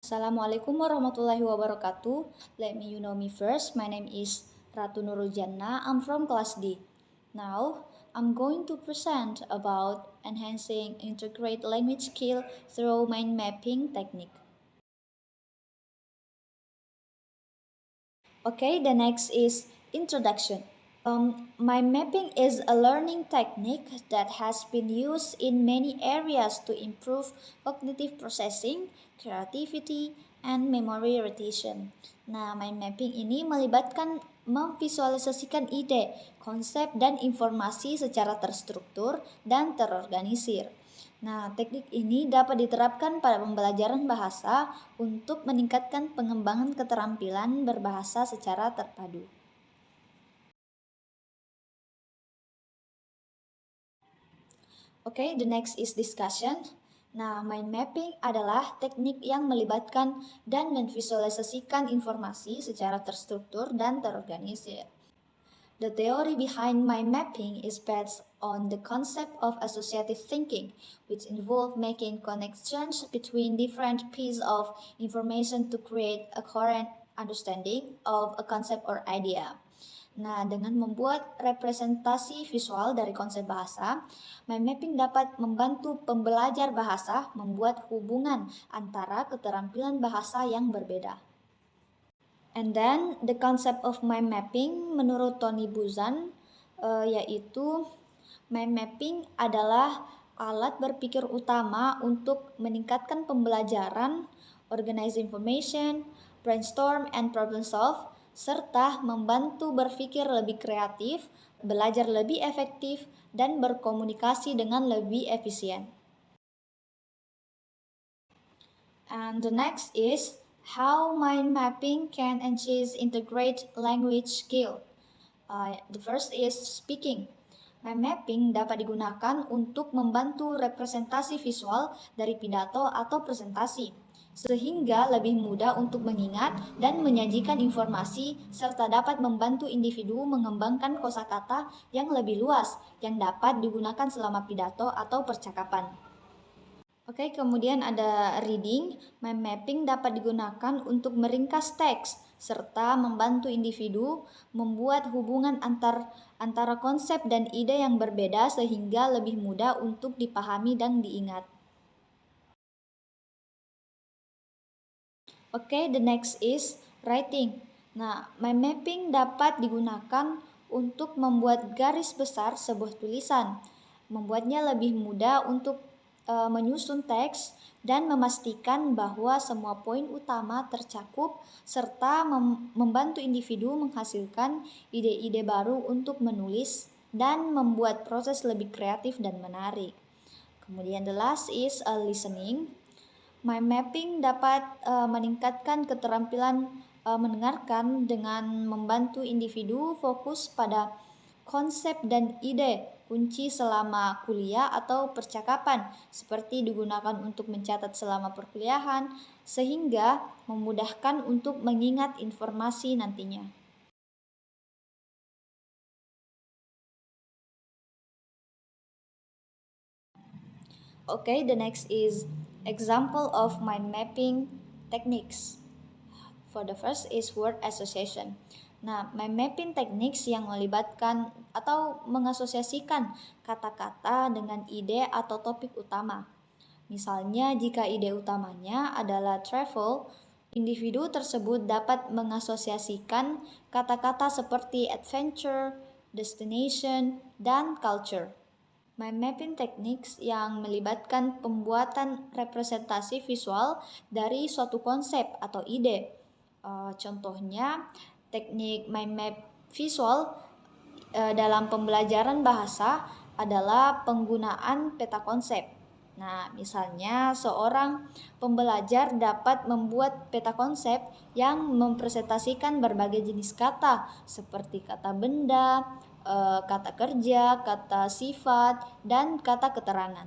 Assalamualaikum warahmatullahi wabarakatuh. Let me you know me first. My name is Ratu Nurul Jannah. I'm from class D. Now, I'm going to present about enhancing integrate language skill through mind mapping technique. Okay, the next is introduction. Mind mapping is a learning technique that has been used in many areas to improve cognitive processing, creativity, and memory retention. Nah, mind mapping ini melibatkan memvisualisasikan ide, konsep, dan informasi secara terstruktur dan terorganisir. Nah, teknik ini dapat diterapkan pada pembelajaran bahasa untuk meningkatkan pengembangan keterampilan berbahasa secara terpadu. Okay, the next is discussion. Nah, mind mapping adalah teknik yang melibatkan dan memvisualisasikan informasi secara terstruktur dan terorganisir. The theory behind mind mapping is based on the concept of associative thinking, which involve making connections between different pieces of information to create a coherent understanding of a concept or idea. Nah, dengan membuat representasi visual dari konsep bahasa, mind mapping dapat membantu pembelajar bahasa membuat hubungan antara keterampilan bahasa yang berbeda. And then the concept of mind mapping menurut Tony Buzan yaitu mind mapping adalah alat berpikir utama untuk meningkatkan pembelajaran, organize information, brainstorm and problem solve, serta membantu berpikir lebih kreatif, belajar lebih efektif, dan berkomunikasi dengan lebih efisien. And the next is how mind mapping can enhance integrate language skill. The first is speaking. Mind mapping dapat digunakan untuk membantu representasi visual dari pidato atau presentasi, sehingga lebih mudah untuk mengingat dan menyajikan informasi serta dapat membantu individu mengembangkan kosakata yang lebih luas yang dapat digunakan selama pidato atau percakapan. Oke, kemudian ada reading. Mind mapping dapat digunakan untuk meringkas teks serta membantu individu membuat hubungan antara konsep dan ide yang berbeda sehingga lebih mudah untuk dipahami dan diingat. Oke, the next is writing. Nah, mind mapping dapat digunakan untuk membuat garis besar sebuah tulisan, membuatnya lebih mudah untuk menyusun teks dan memastikan bahwa semua poin utama tercakup serta membantu individu menghasilkan ide-ide baru untuk menulis dan membuat proses lebih kreatif dan menarik. Kemudian the last is listening. Mind mapping dapat meningkatkan keterampilan mendengarkan dengan membantu individu fokus pada konsep dan ide kunci selama kuliah atau percakapan seperti digunakan untuk mencatat selama perkuliahan sehingga memudahkan untuk mengingat informasi nantinya. Okay, the next is example of mind mapping techniques. For the first is word association. Nah, mind mapping techniques yang melibatkan atau mengasosiasikan kata-kata dengan ide atau topik utama. Misalnya, jika ide utamanya adalah travel, individu tersebut dapat mengasosiasikan kata-kata seperti adventure, destination, dan culture. Mind mapping techniques yang melibatkan pembuatan representasi visual dari suatu konsep atau ide. Contohnya, teknik mind map visual dalam pembelajaran bahasa adalah penggunaan peta konsep. Nah, misalnya seorang pembelajar dapat membuat peta konsep yang mempresentasikan berbagai jenis kata seperti kata benda, kata kerja, kata sifat, dan kata keterangan.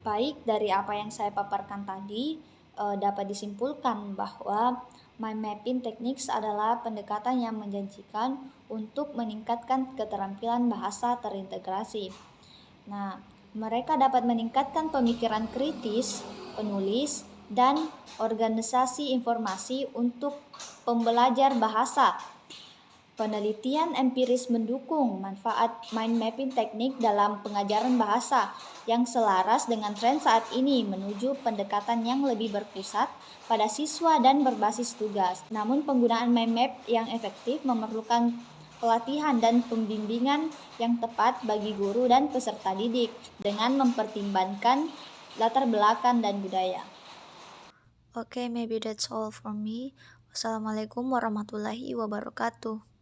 Baik, dari apa yang saya paparkan tadi, dapat disimpulkan bahwa mind mapping techniques adalah pendekatan yang menjanjikan untuk meningkatkan keterampilan bahasa terintegrasi. Nah, mereka dapat meningkatkan pemikiran kritis, penulis, dan organisasi informasi untuk pembelajar bahasa. Penelitian empiris mendukung manfaat mind mapping teknik dalam pengajaran bahasa yang selaras dengan tren saat ini menuju pendekatan yang lebih berpusat pada siswa dan berbasis tugas. Namun penggunaan mind map yang efektif memerlukan pelatihan dan pembimbingan yang tepat bagi guru dan peserta didik dengan mempertimbangkan latar belakang dan budaya. Okay, maybe that's all for me. Wassalamualaikum warahmatullahi wabarakatuh.